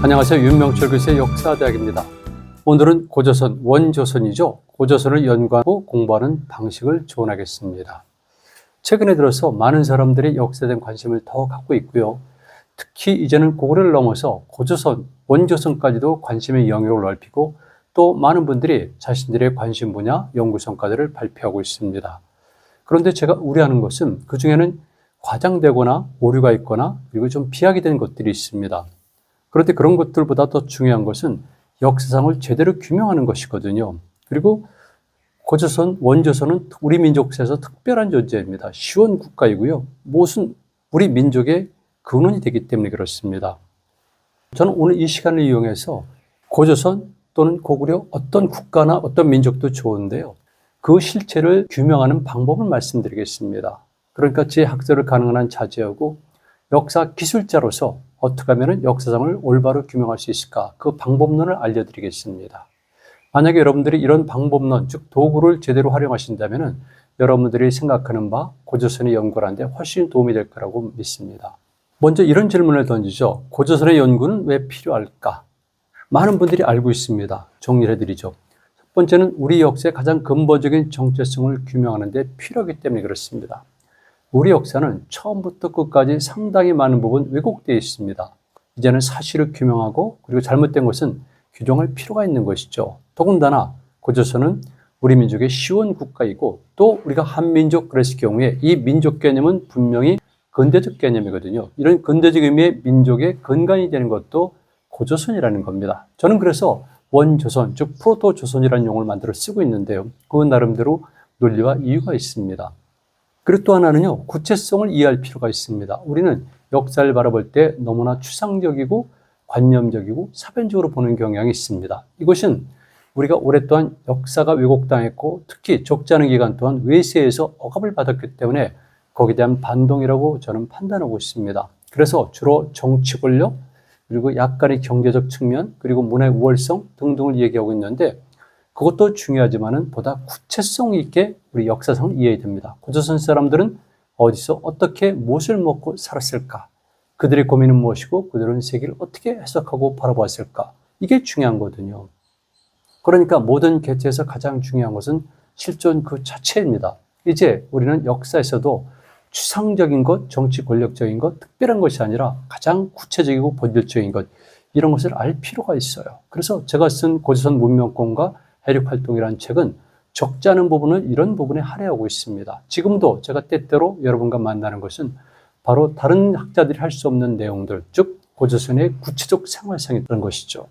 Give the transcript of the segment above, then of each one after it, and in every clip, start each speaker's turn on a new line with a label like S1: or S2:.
S1: 안녕하세요. 윤명철 교수의 역사대학입니다. 오늘은 고조선, 원조선이죠. 고조선을 연구하고 공부하는 방식을 조언하겠습니다. 최근에 들어서 많은 사람들이 역사에 대한 관심을 더 갖고 있고요. 특히 이제는 고구려를 넘어서 고조선, 원조선까지도 관심의 영역을 넓히고 또 많은 분들이 자신들의 관심 분야, 연구 성과들을 발표하고 있습니다. 그런데 제가 우려하는 것은 그중에는 과장되거나 오류가 있거나 그리고 좀 비하게 된 것들이 있습니다. 그런데 그런 것들보다 더 중요한 것은 역사상을 제대로 규명하는 것이거든요. 그리고 고조선, 원조선은 우리 민족사에서 특별한 존재입니다. 시원 국가이고요. 무슨 우리 민족의 근원이 되기 때문에 그렇습니다. 저는 오늘 이 시간을 이용해서 고조선 또는 고구려 어떤 국가나 어떤 민족도 좋은데요. 그 실체를 규명하는 방법을 말씀드리겠습니다. 그러니까 제 학설을 가능한 한 자제하고 역사 기술자로서 어떻게 하면 역사상을 올바로 규명할 수 있을까? 그 방법론을 알려드리겠습니다. 만약에 여러분들이 이런 방법론, 즉 도구를 제대로 활용하신다면 여러분들이 생각하는 바 고조선의 연구를 하는데 훨씬 도움이 될 거라고 믿습니다. 먼저 이런 질문을 던지죠. 고조선의 연구는 왜 필요할까? 많은 분들이 알고 있습니다. 정리를 해드리죠. 첫 번째는 우리 역사의 가장 근본적인 정체성을 규명하는 데 필요하기 때문에 그렇습니다. 우리 역사는 처음부터 끝까지 상당히 많은 부분 왜곡되어 있습니다. 이제는 사실을 규명하고 그리고 잘못된 것은 규정할 필요가 있는 것이죠. 더군다나 고조선은 우리 민족의 시원 국가이고 또 우리가 한민족 그랬을 경우에 이 민족 개념은 분명히 근대적 개념이거든요. 이런 근대적 의미의 민족의 근간이 되는 것도 고조선이라는 겁니다. 저는 그래서 원조선, 즉 프로토조선이라는 용어를 만들어 쓰고 있는데요. 그 나름대로 논리와 이유가 있습니다. 그리고 또 하나는요, 구체성을 이해할 필요가 있습니다. 우리는 역사를 바라볼 때 너무나 추상적이고 관념적이고 사변적으로 보는 경향이 있습니다. 이것은 우리가 오랫동안 역사가 왜곡당했고 특히 적지 않은 기간 동안 외세에서 억압을 받았기 때문에 거기에 대한 반동이라고 저는 판단하고 있습니다. 그래서 주로 정치 권력, 그리고 약간의 경제적 측면, 그리고 문화의 우월성 등등을 얘기하고 있는데 그것도 중요하지만은 보다 구체성 있게 우리 역사상을 이해해야 됩니다. 고조선 사람들은 어디서 어떻게 무엇을 먹고 살았을까? 그들의 고민은 무엇이고 그들은 세계를 어떻게 해석하고 바라보았을까? 이게 중요한 거거든요. 그러니까 모든 개체에서 가장 중요한 것은 실존 그 자체입니다. 이제 우리는 역사에서도 추상적인 것, 정치 권력적인 것, 특별한 것이 아니라 가장 구체적이고 본질적인 것 이런 것을 알 필요가 있어요. 그래서 제가 쓴 고조선 문명권과 해력활동이라는 책은 적지 않은 부분을 이런 부분에 할애하고 있습니다. 지금도 제가 때때로 여러분과 만나는 것은 바로 다른 학자들이 할 수 없는 내용들, 즉 고조선의 구체적 생활상이 그런 것이죠.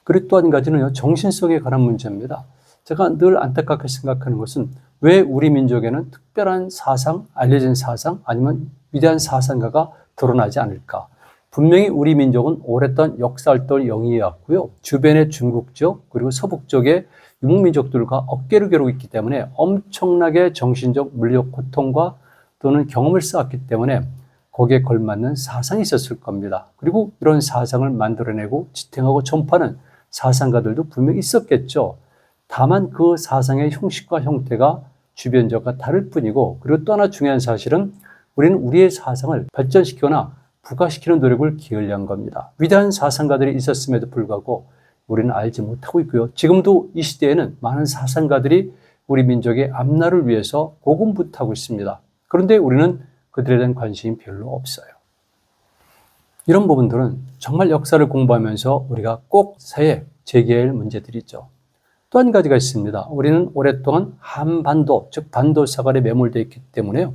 S1: 그리고 또 한 가지는 정신성에 관한 문제입니다. 제가 늘 안타깝게 생각하는 것은 왜 우리 민족에는 특별한 사상, 알려진 사상 아니면 위대한 사상가가 드러나지 않을까? 분명히 우리 민족은 오랫동안 역사활동을 영위해왔고요. 주변의 중국 지역 그리고 서북 지역의 유목민족들과 어깨를 겨루고 있기 때문에 엄청나게 정신적 물리적 고통과 또는 경험을 쌓았기 때문에 거기에 걸맞는 사상이 있었을 겁니다. 그리고 이런 사상을 만들어내고 지탱하고 전파하는 사상가들도 분명히 있었겠죠. 다만 그 사상의 형식과 형태가 주변 지역과 다를 뿐이고 그리고 또 하나 중요한 사실은 우리는 우리의 사상을 발전시키거나 부각시키는 노력을 기울여한 겁니다. 위대한 사상가들이 있었음에도 불구하고 우리는 알지 못하고 있고요. 지금도 이 시대에는 많은 사상가들이 우리 민족의 앞날을 위해서 고군분투하고 있습니다. 그런데 우리는 그들에 대한 관심이 별로 없어요. 이런 부분들은 정말 역사를 공부하면서 우리가 꼭 새해 제기해야 할 문제들이죠. 또 한 가지가 있습니다. 우리는 오랫동안 한반도, 즉 반도 사거리에 매몰되어 있기 때문에요.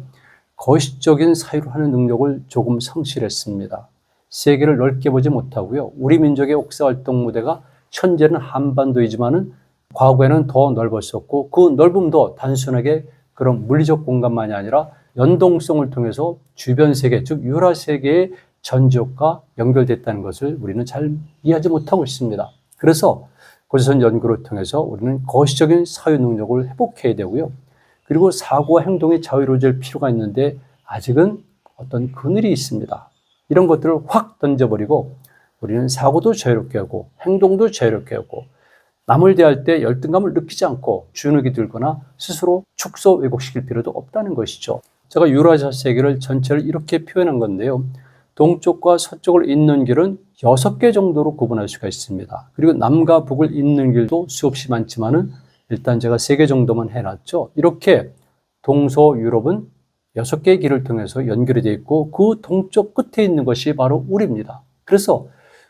S1: 거시적인 사유를 하는 능력을 조금 성실했습니다. 세계를 넓게 보지 못하고요. 우리 민족의 역사활동 무대가 현재는 한반도이지만은 과거에는 더 넓었었고 그 넓음도 단순하게 그런 물리적 공간만이 아니라 연동성을 통해서 주변 세계, 즉 유라 세계의 전 지역과 연결됐다는 것을 우리는 잘 이해하지 못하고 있습니다. 그래서 고조선 연구를 통해서 우리는 거시적인 사유 능력을 회복해야 되고요. 그리고 사고와 행동이 자유로워질 필요가 있는데 아직은 어떤 그늘이 있습니다. 이런 것들을 확 던져버리고 우리는 사고도 자유롭게 하고 행동도 자유롭게 하고 남을 대할 때 열등감을 느끼지 않고 주눅이 들거나 스스로 축소 왜곡시킬 필요도 없다는 것이죠. 제가 유라시아 세계를 전체를 이렇게 표현한 건데요. 동쪽과 서쪽을 잇는 길은 6개 정도로 구분할 수가 있습니다. 그리고 남과 북을 잇는 길도 수없이 많지만은 일단 제가 3개 정도만 해놨죠. 이렇게 동서 유럽은 6개의 길을 통해서 연결이 되어 있고 그 동쪽 끝에 있는 것이 바로 우리입니다. 그래서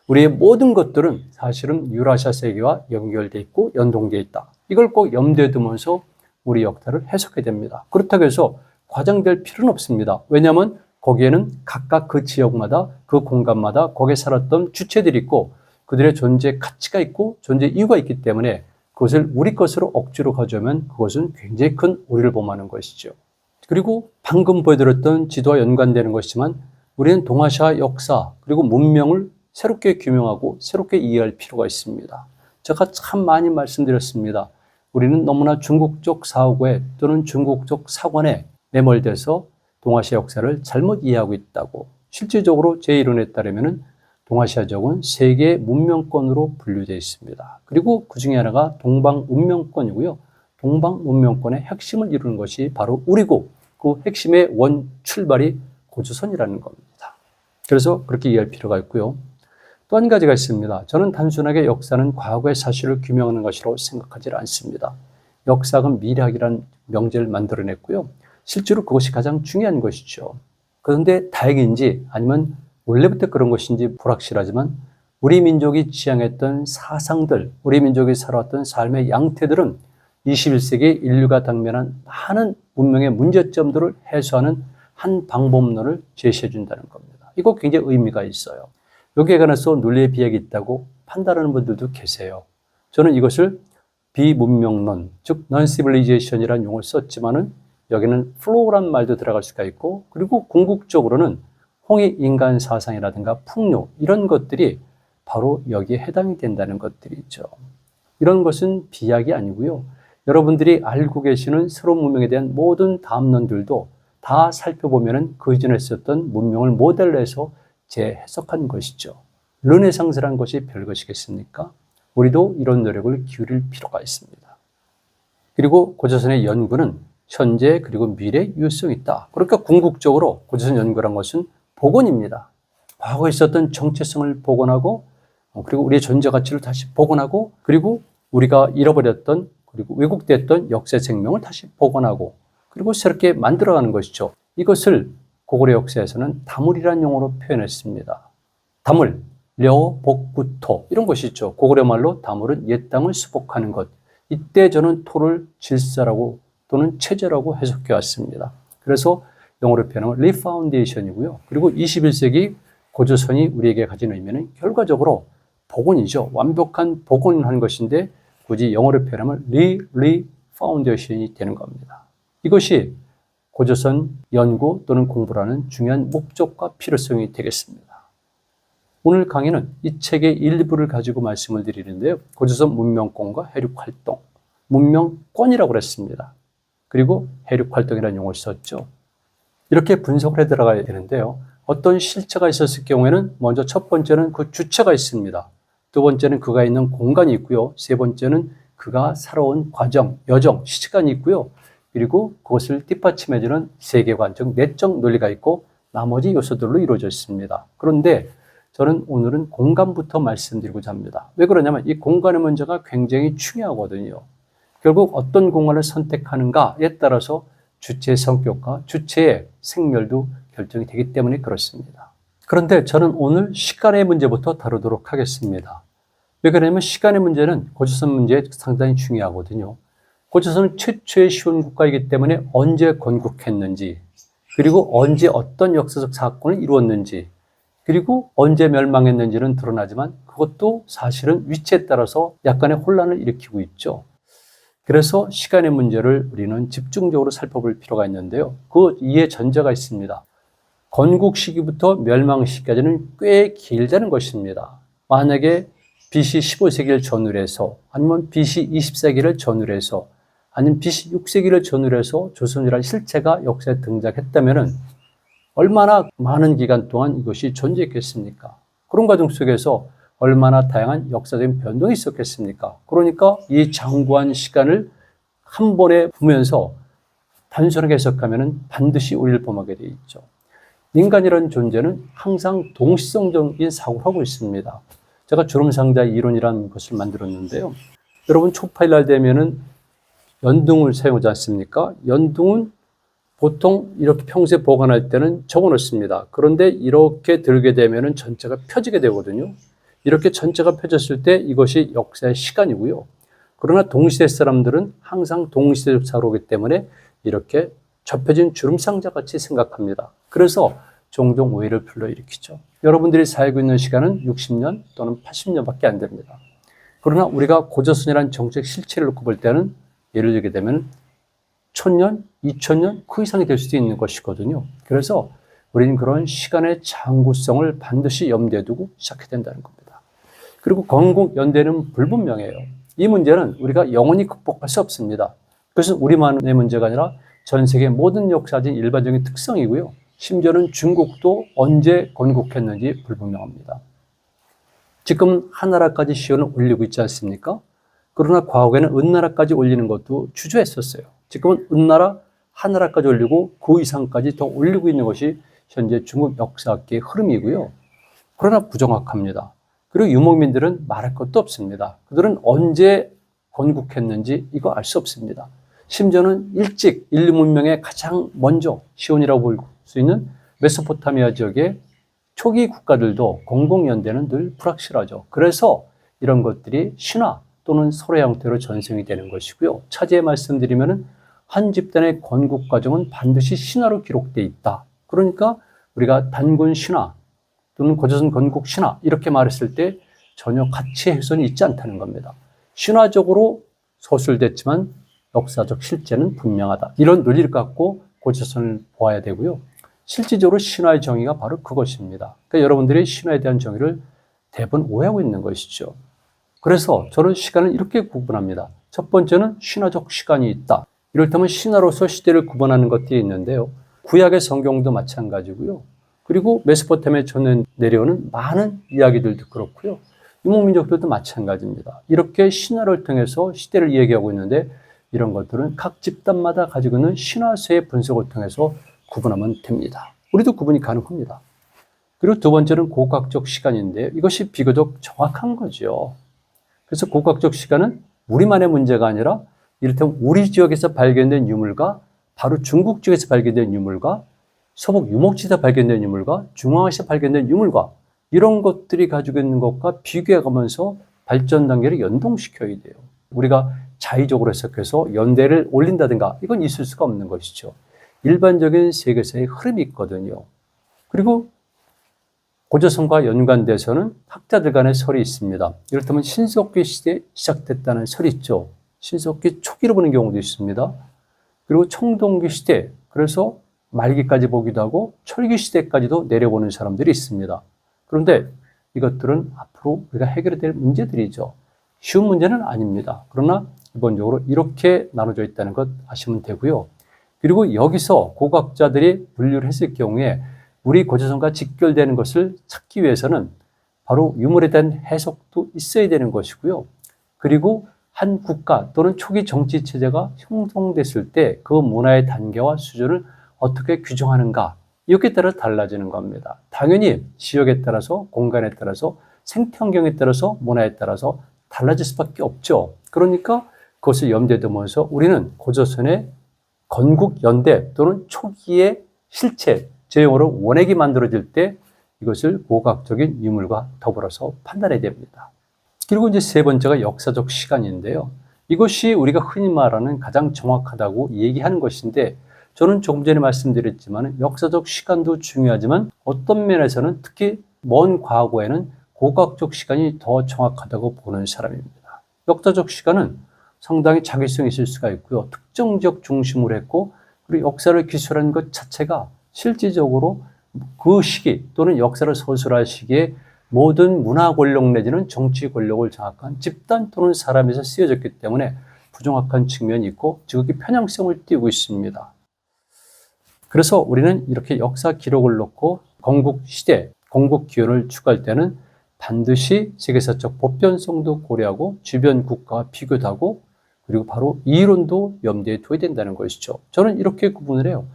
S1: 우리의 모든 것들은 사실은 유라시아 세계와 연결되어 있고 연동되어 있다. 이걸 꼭 염두에 두면서 우리 역사를 해석해야 됩니다. 그렇다고 해서 과장될 필요는 없습니다. 왜냐하면 거기에는 각각 그 지역마다 그 공간마다 거기에 살았던 주체들이 있고 그들의 존재 가치가 있고 존재 이유가 있기 때문에 그것을 우리 것으로 억지로 가져오면 그것은 굉장히 큰 오류를 범하는 것이죠. 그리고 방금 보여드렸던 지도와 연관되는 것이지만 우리는 동아시아 역사 그리고 문명을 새롭게 규명하고 새롭게 이해할 필요가 있습니다. 제가 참 많이 말씀드렸습니다. 우리는 너무나 중국적 사고에 또는 중국적 사관에 매몰돼서 동아시아 역사를 잘못 이해하고 있다고. 실질적으로 제 이론에 따르면 동아시아족은 세계의 문명권으로 분류되어 있습니다. 그리고 그 중에 하나가 동방문명권이고요. 동방문명권의 핵심을 이루는 것이 바로 우리고 그 핵심의 원 출발이 고조선이라는 겁니다. 그래서 그렇게 이해할 필요가 있고요. 또 한 가지가 있습니다. 저는 단순하게 역사는 과거의 사실을 규명하는 것이라고 생각하지 않습니다. 역사학은 미래학이라는 명제를 만들어냈고요. 실제로 그것이 가장 중요한 것이죠. 그런데 다행인지 아니면 원래부터 그런 것인지 불확실하지만 우리 민족이 지향했던 사상들, 우리 민족이 살아왔던 삶의 양태들은 21세기 인류가 당면한 많은 문명의 문제점들을 해소하는 한 방법론을 제시해 준다는 겁니다. 이거 굉장히 의미가 있어요. 여기에 관해서 논리의 비약이 있다고 판단하는 분들도 계세요. 저는 이것을 비문명론, 즉 non-civilization이라는 용어를 썼지만은 여기는 flow란 말도 들어갈 수가 있고 그리고 궁극적으로는 홍익인간 사상이라든가 풍요 이런 것들이 바로 여기에 해당이 된다는 것들이죠. 이런 것은 비약이 아니고요. 여러분들이 알고 계시는 새로운 문명에 대한 모든 다음론들도 다 살펴보면 그 이전에 썼던 문명을 모델로 해서 재해석한 것이죠. 르네상스란 것이 별것이겠습니까? 우리도 이런 노력을 기울일 필요가 있습니다. 그리고 고조선의 연구는 현재 그리고 미래의 유효성이 있다. 그러니까 궁극적으로 고조선 연구란 것은 복원입니다. 과거에 있었던 정체성을 복원하고 그리고 우리의 존재 가치를 다시 복원하고 그리고 우리가 잃어버렸던 그리고 왜곡됐던 역사의 생명을 다시 복원하고 그리고 새롭게 만들어가는 것이죠. 이것을 고구려 역사에서는 다물이라는 용어로 표현했습니다. 다물, 려, 복, 구, 토 이런 것이 있죠. 고구려 말로 다물은 옛 땅을 수복하는 것. 이때 저는 토를 질서라고 또는 체제라고 해석해 왔습니다. 그래서 영어로 표현하면 리파운데이션이고요. 그리고 21세기 고조선이 우리에게 가진 의미는 결과적으로 복원이죠. 완벽한 복원을 하는 것인데 굳이 영어로 표현하면 리파운데이션이 되는 겁니다. 이것이 고조선 연구 또는 공부라는 중요한 목적과 필요성이 되겠습니다. 오늘 강의는 이 책의 일부를 가지고 말씀을 드리는데요. 고조선 문명권과 해륙활동, 문명권이라고 그랬습니다. 그리고 해륙활동이라는 용어를 썼죠. 이렇게 분석을 해 들어가야 되는데요. 어떤 실체가 있었을 경우에는 먼저 첫 번째는 그 주체가 있습니다. 두 번째는 그가 있는 공간이 있고요. 세 번째는 그가 살아온 과정, 여정, 시간이 있고요. 그리고 그것을 뒷받침해주는 세계관적, 내적 논리가 있고 나머지 요소들로 이루어져 있습니다. 그런데 저는 오늘은 공간부터 말씀드리고자 합니다. 왜 그러냐면 이 공간의 문제가 굉장히 중요하거든요. 결국 어떤 공간을 선택하는가에 따라서 주체의 성격과 주체의 생멸도 결정이 되기 때문에 그렇습니다. 그런데 저는 오늘 시간의 문제부터 다루도록 하겠습니다. 왜 그러냐면 시간의 문제는 고조선 문제에 상당히 중요하거든요. 고조선은 최초의 시온 국가이기 때문에 언제 건국했는지 그리고 언제 어떤 역사적 사건을 이루었는지 그리고 언제 멸망했는지는 드러나지만 그것도 사실은 위치에 따라서 약간의 혼란을 일으키고 있죠. 그래서 시간의 문제를 우리는 집중적으로 살펴볼 필요가 있는데요. 그 이해 전제가 있습니다. 건국 시기부터 멸망 시기까지는 꽤 길다는 것입니다. 만약에 BC 15세기를 전후로 해서 아니면 BC 20세기를 전후로 해서 아니면 BC 6세기를 전후로 해서 조선이라는 실체가 역사에 등장했다면 얼마나 많은 기간 동안 이것이 존재했겠습니까? 그런 과정 속에서 얼마나 다양한 역사적인 변동이 있었겠습니까? 그러니까 이 장구한 시간을 한 번에 보면서 단순하게 해석하면 반드시 우리를 범하게 되어 있죠. 인간이라는 존재는 항상 동시성적인 사고를 하고 있습니다. 제가 주름상자 이론이라는 것을 만들었는데요. 여러분 초파일 날 되면은 연등을 사용하지 않습니까? 연등은 보통 이렇게 평소에 보관할 때는 적어 놓습니다. 그런데 이렇게 들게 되면은 전체가 펴지게 되거든요. 이렇게 전체가 펴졌을 때 이것이 역사의 시간이고요. 그러나 동시대 사람들은 항상 동시대적 사고이기 때문에 이렇게 접혀진 주름상자 같이 생각합니다. 그래서 종종 오해를 불러일으키죠. 여러분들이 살고 있는 시간은 60년 또는 80년밖에 안 됩니다. 그러나 우리가 고조선이라는 정책 실체를 놓고 볼 때는 예를 들게 되면 1000년, 2000년 그 이상이 될 수도 있는 것이거든요. 그래서 우리는 그런 시간의 장구성을 반드시 염두에 두고 시작해야 된다는 겁니다. 그리고 건국 연대는 불분명해요. 이 문제는 우리가 영원히 극복할 수 없습니다. 그것은 우리만의 문제가 아니라 전 세계 모든 역사적인 일반적인 특성이고요. 심지어는 중국도 언제 건국했는지 불분명합니다. 지금 한나라까지 시온을 올리고 있지 않습니까? 그러나 과거에는 은나라까지 올리는 것도 주저했었어요. 지금은 은나라, 한나라까지 올리고 그 이상까지 더 올리고 있는 것이 현재 중국 역사학계의 흐름이고요. 그러나 부정확합니다. 그리고 유목민들은 말할 것도 없습니다. 그들은 언제 건국했는지 이거 알 수 없습니다. 심지어는 일찍 인류 문명에 가장 먼저 시온이라고 볼 수 있는 메소포타미아 지역의 초기 국가들도 건국연대는 늘 불확실하죠. 그래서 이런 것들이 신화 또는 설의 형태로 전승이 되는 것이고요. 차지에 말씀드리면 한 집단의 건국 과정은 반드시 신화로 기록되어 있다. 그러니까 우리가 단군 신화 또는 고조선 건국 신화 이렇게 말했을 때 전혀 가치의 훼손이 있지 않다는 겁니다. 신화적으로 서술됐지만 역사적 실제는 분명하다. 이런 논리를 갖고 고조선을 보아야 되고요. 실질적으로 신화의 정의가 바로 그것입니다. 그러니까 여러분들이 신화에 대한 정의를 대부분 오해하고 있는 것이죠. 그래서 저는 시간을 이렇게 구분합니다. 첫 번째는 신화적 시간이 있다. 이를테면 신화로서 시대를 구분하는 것들이 있는데요. 구약의 성경도 마찬가지고요. 그리고 메소포타미아에 전해 내려오는 많은 이야기들도 그렇고요. 유목민족들도 마찬가지입니다. 이렇게 신화를 통해서 시대를 이야기하고 있는데 이런 것들은 각 집단마다 가지고 있는 신화서의 분석을 통해서 구분하면 됩니다. 우리도 구분이 가능합니다. 그리고 두 번째는 고각적 시간인데 이것이 비교적 정확한 거죠. 그래서 고각적 시간은 우리만의 문제가 아니라 이를테면 우리 지역에서 발견된 유물과 바로 중국 지역에서 발견된 유물과 서북 유목지에서 발견된 유물과 중앙아시아에서 발견된 유물과 이런 것들이 가지고 있는 것과 비교해가면서 발전 단계를 연동시켜야 돼요. 우리가 자의적으로 해석해서 연대를 올린다든가 이건 있을 수가 없는 것이죠. 일반적인 세계사의 흐름이 있거든요. 그리고 고조선과 연관돼서는 학자들 간의 설이 있습니다. 이를테면 신석기 시대에 시작됐다는 설이 있죠. 신석기 초기로 보는 경우도 있습니다. 그리고 청동기 시대, 그래서 말기까지 보기도 하고 철기 시대까지도 내려보는 사람들이 있습니다. 그런데 이것들은 앞으로 우리가 해결해야 될 문제들이죠. 쉬운 문제는 아닙니다. 그러나 기본적으로 이렇게 나눠져 있다는 것 아시면 되고요. 그리고 여기서 고고학자들이 분류를 했을 경우에 우리 고조선과 직결되는 것을 찾기 위해서는 바로 유물에 대한 해석도 있어야 되는 것이고요. 그리고 한 국가 또는 초기 정치 체제가 형성됐을 때 그 문화의 단계와 수준을 어떻게 규정하는가 이렇게 따라 달라지는 겁니다. 당연히 지역에 따라서 공간에 따라서 생태환경에 따라서 문화에 따라서 달라질 수밖에 없죠. 그러니까 그것을 염두에 두면서 우리는 고조선의 건국연대 또는 초기의 실체, 제 용어로 원액이 만들어질 때 이것을 고고학적인 유물과 더불어서 판단해야 됩니다. 그리고 이제 세 번째가 역사적 시간인데요. 이것이 우리가 흔히 말하는 가장 정확하다고 얘기하는 것인데 저는 조금 전에 말씀드렸지만 역사적 시간도 중요하지만 어떤 면에서는 특히 먼 과거에는 고고학적 시간이 더 정확하다고 보는 사람입니다. 역사적 시간은 상당히 자기성이 있을 수가 있고요. 특정 지역 중심으로 했고 그리고 역사를 기술하는 것 자체가 실질적으로 그 시기 또는 역사를 서술할 시기에 모든 문화 권력 내지는 정치 권력을 장악한 집단 또는 사람에서 쓰여졌기 때문에 부정확한 측면이 있고 지극히 편향성을 띠고 있습니다. 그래서 우리는 이렇게 역사 기록을 놓고 건국 시대, 건국 기원을 추구할 때는 반드시 세계사적 보편성도 고려하고 주변 국가와 비교도 하고 그리고 바로 이 이론도 염두에 둬야 된다는 것이죠. 저는 이렇게 구분을 해요.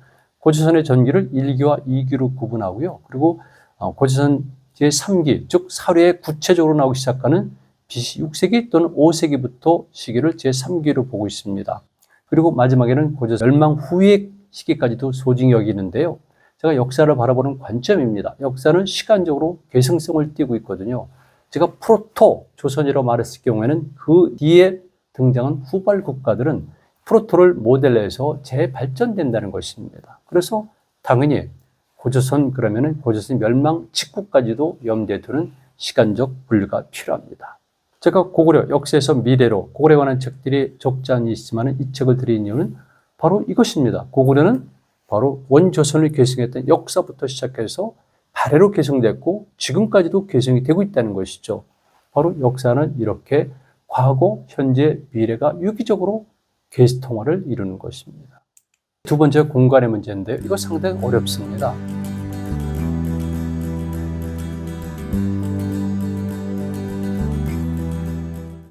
S1: 고조선의 전기를 1기와 2기로 구분하고요. 그리고 고조선 제3기, 즉 사례에 구체적으로 나오기 시작하는 BC 6세기 또는 5세기부터 시기를 제3기로 보고 있습니다. 그리고 마지막에는 고조선 멸망 후의 시기까지도 소중히 여기는데요. 제가 역사를 바라보는 관점입니다. 역사는 시간적으로 괴성성을 띠고 있거든요. 제가 프로토 조선이라고 말했을 경우에는 그 뒤에 등장한 후발 국가들은 프로토를 모델로 해서 재발전된다는 것입니다. 그래서 당연히 고조선 그러면은 고조선 멸망 직후까지도 염두에 두는 시간적 분류가 필요합니다. 제가 고구려 역사에서 미래로 고구려에 관한 책들이 적지 않이 있지만 이 책을 드린 이유는 바로 이것입니다. 고구려는 바로 원조선을 계승했던 역사부터 시작해서 발해로 계승됐고 지금까지도 계승이 되고 있다는 것이죠. 바로 역사는 이렇게 과거, 현재, 미래가 유기적으로 계승통화를 이루는 것입니다. 두 번째 공간의 문제인데요. 이거 상당히 어렵습니다.